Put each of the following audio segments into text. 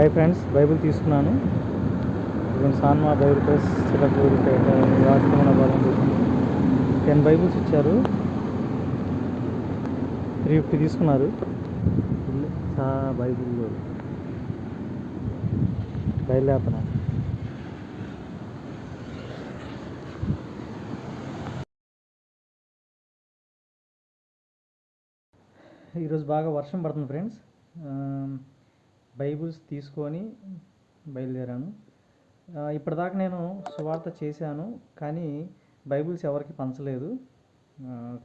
Hi friends, Bible తీసుకున్నాను. ఇదిగోండి సాన్మా Bible press చిలకూరిపేట వాక్యం బలం 10 బైబిల్స్ ఇచ్చారు. 350 తీసుకున్నారు. బైబిల్ బయలుదేరుతున్నాను. ఈరోజు బాగా వర్షం పడుతుంది ఫ్రెండ్స్. బైబిల్స్ తీసుకొని బయలుదేరాను. ఇప్పటిదాకా నేను సువార్త చేశాను, కానీ బైబిల్స్ ఎవరికి పంచలేదు.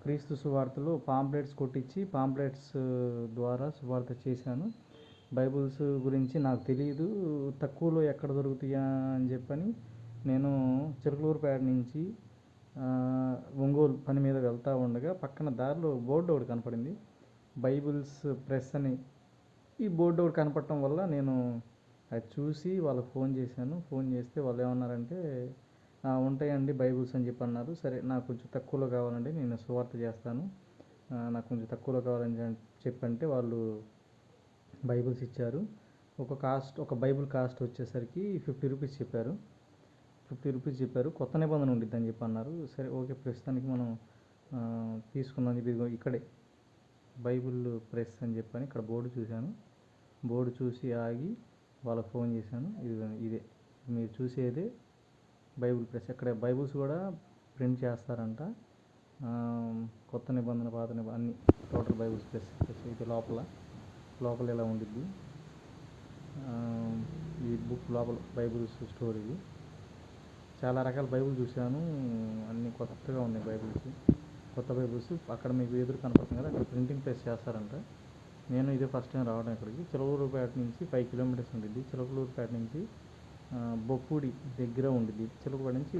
క్రీస్తు సువార్తలు పాంప్లెట్స్ కొట్టించి పాంప్లెట్స్ ద్వారా సువార్త చేశాను. బైబిల్స్ గురించి నాకు తెలియదు, తక్కువలో ఎక్కడ దొరుకుతాయా అని చెప్పని నేను చిలకలూరుపేట నుంచి ఒంగోలు పని మీద వెళ్తూ ఉండగా పక్కన దారిలో బోర్డు ఒకటి కనపడింది, బైబిల్స్ ప్రెస్ అని. ఈ బోర్డు ఒకటి కనపడటం వల్ల నేను అది చూసి వాళ్ళకి ఫోన్ చేశాను. ఫోన్ చేస్తే వాళ్ళు ఏమన్నారంటే, ఉంటాయండి బైబిల్స్ అని చెప్పి అన్నారు. సరే, నాకు కొంచెం తక్కువలో కావాలండి, నేను సువార్త చేస్తాను, నాకు కొంచెం తక్కువలో కావాలని చెప్పంటే వాళ్ళు బైబిల్స్ ఇచ్చారు. ఒక బైబిల్ కాస్ట్ వచ్చేసరికి 50 రూపీస్ చెప్పారు. 50 రూపీస్ చెప్పారు. కొత్త నిబంధన ఉండిద్ది అని చెప్పి అన్నారు. సరే, ఓకే, ప్రస్తుతానికి మనం తీసుకుందాం చెప్పి ఇక్కడే బైబిల్ ప్రెస్ అని చెప్పని ఇక్కడ బోర్డు చూశాను. బోర్డు చూసి ఆగి వాళ్ళకి ఫోన్ చేశాను. ఇదే మీరు చూసేదే బైబిల్ ప్రెస్. ఇక్కడ బైబిల్స్ కూడా ప్రింట్ చేస్తారంట. కొత్త నిబంధన, పాత నిబంధన అన్ని టోటల్ బైబిల్స్ ప్రెస్. ఇది లోపల ఇలా ఉండిద్ది. ఈ బుక్ లోపల బైబిల్స్ స్టోర్. ఇది చాలా రకాల బైబిల్ చూశాను, అన్నీ కొత్తగా ఉన్నాయి బైబిల్స్, కొత్త బైబిల్స్. అక్కడ మీకు ఎదురు కనపడుతుంది కదా, అక్కడ ప్రింటింగ్ ప్రెస్ చేస్తారంట. నేను ఇదే ఫస్ట్ టైం రావడం ఇక్కడికి. చిలకలూరుపేట నుంచి 5 కిలోమీటర్స్ ఉండిద్ది. చిలకలూరుపేట నుంచి బొప్పూడి దగ్గర ఉండిద్ది. చిలకలూరుపేట నుంచి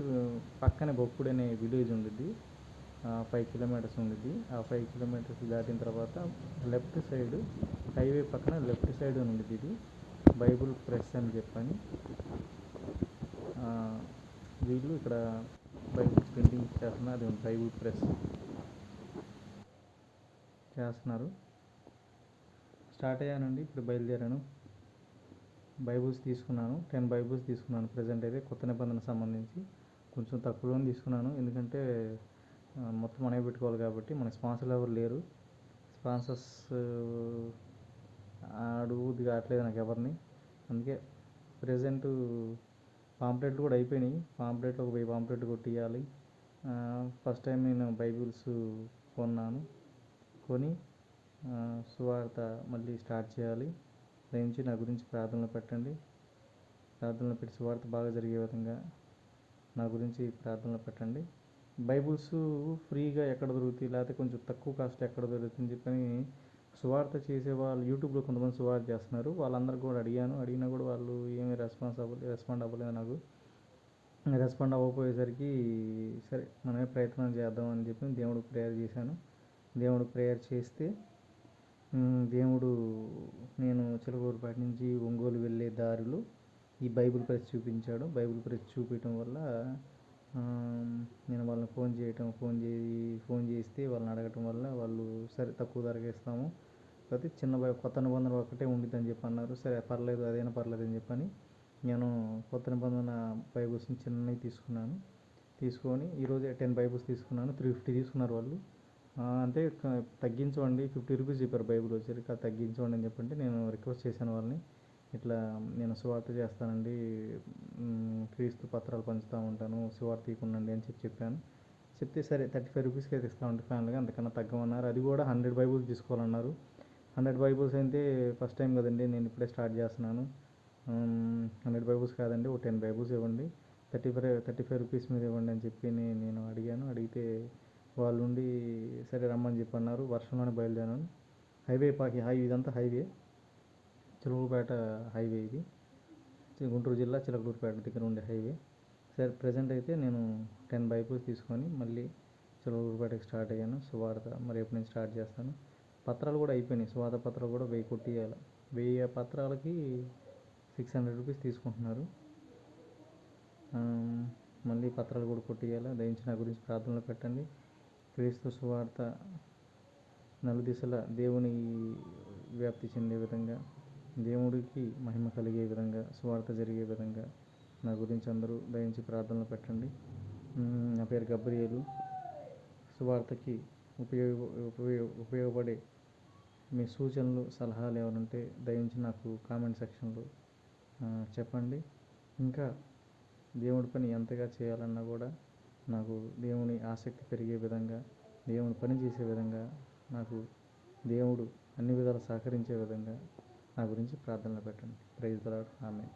పక్కనే బొప్పూడి అనే విలేజ్ ఉండిద్ది. 5 కిలోమీటర్స్ ఉండిద్ది. ఆ 5 కిలోమీటర్స్ దాటిన తర్వాత లెఫ్ట్ సైడ్, హైవే పక్కన లెఫ్ట్ సైడ్ ఉండిద్ది. ఇది బైబిల్ ప్రెస్ అని చెప్పని వీళ్ళు ఇక్కడ బైబిల్స్ ప్రింటింగ్ చేస్తున్నారు. అది బైబిల్ ప్రెస్ చేస్తున్నారు. స్టార్ట్ అయ్యానండి, ఇప్పుడు బయలుదేరాను. బైబిల్స్ తీసుకున్నాను, 10 బైబిల్స్ తీసుకున్నాను. ప్రజెంట్ అయితే కొత్త నిబంధనకు సంబంధించి కొంచెం తక్కువలో తీసుకున్నాను, ఎందుకంటే మొత్తం మనమే పెట్టుకోవాలి కాబట్టి. మన స్పాన్సర్లు ఎవరు లేరు. స్పాన్సర్స్ అడుగుద్ది కావట్లేదు నాకు ఎవరిని. అందుకే ప్రజెంట్ పాంప్లెట్లు కూడా అయిపోయినాయి. పాంప్లెట్లు ఒక 1000 పాంప్లెట్లు కొట్టియాలి. ఫస్ట్ టైం నేను బైబిల్స్ కొని సువార్త మళ్ళీ స్టార్ట్ చేయాలి. దయచేసి నా గురించి ప్రార్థనలు పెట్టండి. ప్రార్థనలు పెట్టి సువార్త బాగా జరిగే విధంగా నా గురించి ప్రార్థనలు పెట్టండి. బైబిల్స్ ఫ్రీగా ఎక్కడ దొరుకుతాయి, లేకపోతే కొంచెం తక్కువ కాస్ట్ ఎక్కడ దొరుకుతుందని చెప్పని సువార్త చేసే వాళ్ళు యూట్యూబ్లో కొంతమంది సువార్త చేస్తున్నారు. వాళ్ళందరికీ కూడా అడిగినా కూడా వాళ్ళు ఏమీ రెస్పాండ్ అవ్వలేదు. నాకు రెస్పాండ్ అవ్వకపోయేసరికి సరే మనమే ప్రయత్నం చేద్దాం అని చెప్పి దేవుడు ప్రేయర్ చేశాను. దేవుడు ప్రేయర్ చేస్తే దేవుడు నేను చిలకలూరుపేట నుంచి ఒంగోలు వెళ్ళే దారిలో ఈ బైబిల్ ప్రెస్ చూపించాడు. బైబిల్ ప్రెస్ చూపించడం వల్ల నేను వాళ్ళని ఫోన్ చేస్తే వాళ్ళని అడగటం వల్ల వాళ్ళు సరే తక్కువ ధరకే ఇస్తాము, కాకపోతే కొత్త నిబంధన ఒకటే ఉండిద్దని చెప్పి అన్నారు. సరే పర్లేదు, అదైనా పర్లేదు అని చెప్పని నేను కొత్త నిబంధన బైబిల్స్ని చిన్నవి తీసుకొని ఈరోజే 10 బైబిల్స్ తీసుకున్నాను. 350 తీసుకున్నారు వాళ్ళు. అంటే తగ్గించండి, 50 రూపీస్ చెప్పారు బైబిల్ వచ్చేసరికి. తగ్గించండి అని చెప్పంటే నేను రిక్వెస్ట్ చేశాను వాళ్ళని, ఇట్లా నేను సువార్త చేస్తానండి, క్రీస్తు పత్రాలు పంచుతూ ఉంటాను, సువార్త ఇవ్వండి అని చెప్పాను. చెప్తే సరే 35 రూపీస్కి అయితే ఇస్తామంటే ఫైనల్గా, అంతకన్నా తగ్గమన్నారు. అది కూడా 100 బైబిల్స్ తీసుకోవాలన్నారు. 100 బైబిల్స్ అయితే ఫస్ట్ టైం కదండి, నేను ఇప్పుడే స్టార్ట్ చేస్తున్నాను. 100 బైబిల్స్ కాదండి, ఒక 10 బైబిల్స్ ఇవ్వండి, 35 రూపీస్ మీద ఇవ్వండి అని చెప్పి నేను అడిగితే వాళ్ళుండి సరే రమ్మని చెప్పి అన్నారు. వర్షంలోనే బయలుదేరాను. ఇదంతా హైవే, చిలకలూరుపేట హైవే. ఇది గుంటూరు జిల్లా చిలకలూరుపేట దగ్గర ఉండే హైవే. సరే, ప్రజెంట్ అయితే నేను 10 బైబిల్స్ తీసుకొని మళ్ళీ చిలకలూరుపేటకి స్టార్ట్ అయ్యాను. సువార్త మరి ఎప్పటి నుంచి స్టార్ట్ చేస్తాను. పత్రాలు కూడా అయిపోయినాయి. సువార్త పత్రాలు కూడా 1000 కొట్టియాలి. 1000 పత్రాలకి 600 రూపీస్ తీసుకుంటున్నారు. మళ్ళీ పత్రాలు కూడా కొట్టియాలి. దయచేసి నా గురించి ప్రార్థనలు పెట్టండి. క్రీస్తు సువార్త నలుదిశల దేవుని వ్యాప్తి చెందే విధంగా దేవుడికి మహిమ కలిగే విధంగా, సువార్త జరిగే విధంగా నా గురించి అందరూ దయించి ప్రార్థనలు పెట్టండి. నా పేరు గబ్రియేలు. సువార్తకి ఉపయోగపడే మీ సూచనలు, సలహాలు ఏమైనా ఉంటే దయించి నాకు కామెంట్ సెక్షన్లో చెప్పండి. ఇంకా దేవుడి పని ఎంతగా చేయాలన్నా కూడా నాకు దేవుని ఆసక్తి పెరిగే విధంగా, దేవుని పని చేసే విధంగా, నాకు దేవుడు అన్ని విధాలు సహకరించే విధంగా నా గురించి ప్రార్థనలు పెట్టండి. Praise the Lord. ఆమేన్.